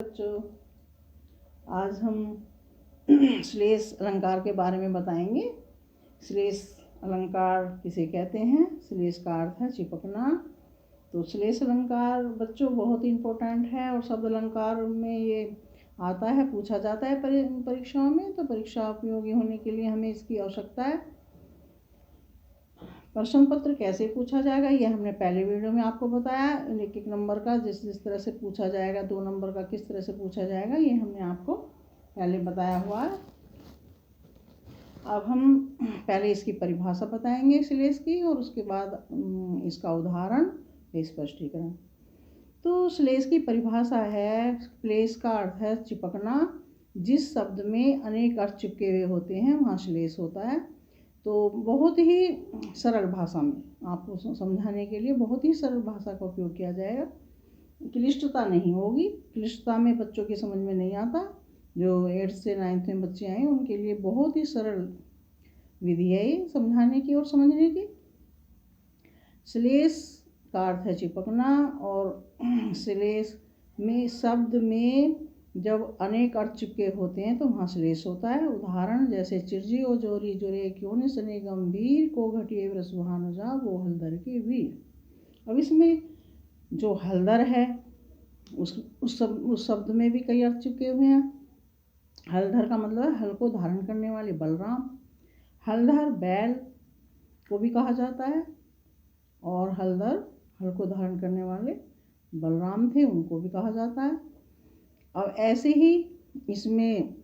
बच्चों, आज हम श्लेष अलंकार के बारे में बताएंगे। श्लेष अलंकार किसे कहते हैं? श्लेष का अर्थ है चिपकना। तो श्लेष अलंकार बच्चों बहुत इम्पोर्टेंट है और शब्द अलंकार में ये आता है, पूछा जाता है परीक्षाओं में। तो परीक्षा उपयोगी होने के लिए हमें इसकी आवश्यकता है। प्रश्न पत्र कैसे पूछा जाएगा ये हमने पहले वीडियो में आपको बताया। एक एक नंबर का जिस तरह से पूछा जाएगा, 2 नंबर का किस तरह से पूछा जाएगा, ये हमने आपको पहले बताया हुआ है। अब हम पहले इसकी परिभाषा बताएंगे श्लेष की, और उसके बाद इसका उदाहरण, स्पष्टीकरण। तो श्लेष की परिभाषा है, श्लेष का अर्थ है चिपकना। जिस शब्द में अनेक अर्थ चिपके हुए होते हैं वहाँ श्लेष होता है। तो बहुत ही सरल भाषा में आपको समझाने के लिए बहुत ही सरल भाषा का उपयोग किया जाएगा। क्लिष्टता नहीं होगी, क्लिष्टता में बच्चों की समझ में नहीं आता। जो 8th से 9th में बच्चे आए उनके लिए बहुत ही सरल विधि है ये समझाने की और समझने की। श्लेष का अर्थ है चिपकना, और श्लेष में शब्द में जब अनेक अर्थ चिपके होते हैं तो वहाँ श्लेष होता है। उदाहरण जैसे चिरजी ओ जोरी जोरे क्यों ने सने गंभीर को घटिए व्रस भानुजा वो हलदर के वीर। अब इसमें जो हलदर है उस शब्द में भी कई अर्थ चिपके हुए हैं। हलधर का मतलब है हल को धारण करने वाले बलराम। हलधर बैल को भी कहा जाता है, और हलधर हल को धारण करने वाले बलराम थे, उनको भी कहा जाता है। अब ऐसे ही इसमें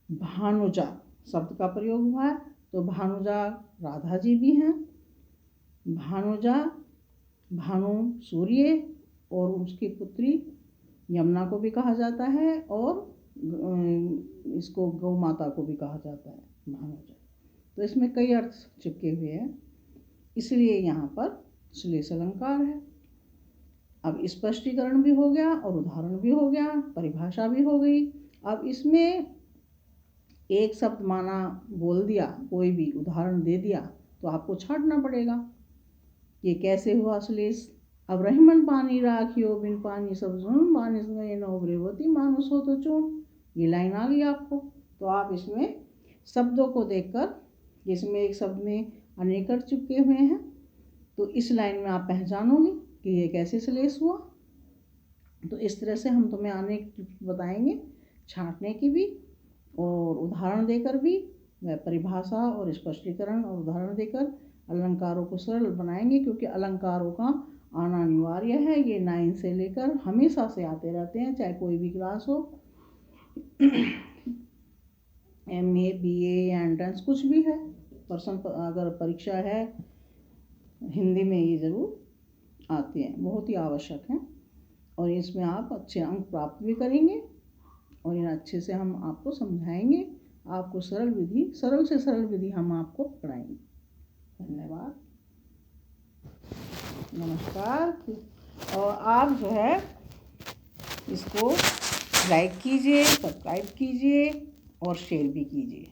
भानुजा शब्द का प्रयोग हुआ है। तो भानुजा राधा जी भी हैं। भानुजा भानु सूर्य और उसकी पुत्री यमुना को भी कहा जाता है, और इसको गौ माता को भी कहा जाता है भानुजा। तो इसमें कई अर्थ चिपके हुए हैं, इसलिए यहाँ पर श्लेष अलंकार है। अब स्पष्टीकरण भी हो गया और उदाहरण भी हो गया, परिभाषा भी हो गई। अब इसमें एक शब्द माना बोल दिया, कोई भी उदाहरण दे दिया, तो आपको छांटना पड़ेगा ये कैसे हुआ श्लेष। अब रहीमन पानी राखियो बिन पानी सब सुन बानिस गए नौब्रेवती मानुस हो तो चून, ये लाइन आ गई आपको। तो आप इसमें शब्दों को देखकर, जिसमें एक शब्द में अनेक अर्थ चिपके हुए हैं, तो इस लाइन में आप पहचानोगे कि ये कैसे श्लेष हुआ। तो इस तरह से हम तुम्हें अनेक टिप्स बताएंगे, छांटने की भी और उदाहरण देकर भी। वह परिभाषा और स्पष्टीकरण और उदाहरण देकर अलंकारों को सरल बनाएंगे, क्योंकि अलंकारों का आना अनिवार्य है। ये 9 से लेकर हमेशा से आते रहते हैं, चाहे कोई भी क्लास हो, MA BA एंट्रेंस कुछ भी है। अगर परीक्षा है हिंदी में ये ज़रूर आते हैं, बहुत ही आवश्यक हैं, और इसमें आप अच्छे अंक प्राप्त भी करेंगे, और इन अच्छे से हम आपको समझाएंगे। आपको सरल से सरल विधि हम आपको पढ़ाएंगे। धन्यवाद, नमस्कार। और आप जो है इसको लाइक कीजिए, सब्सक्राइब कीजिए और शेयर भी कीजिए।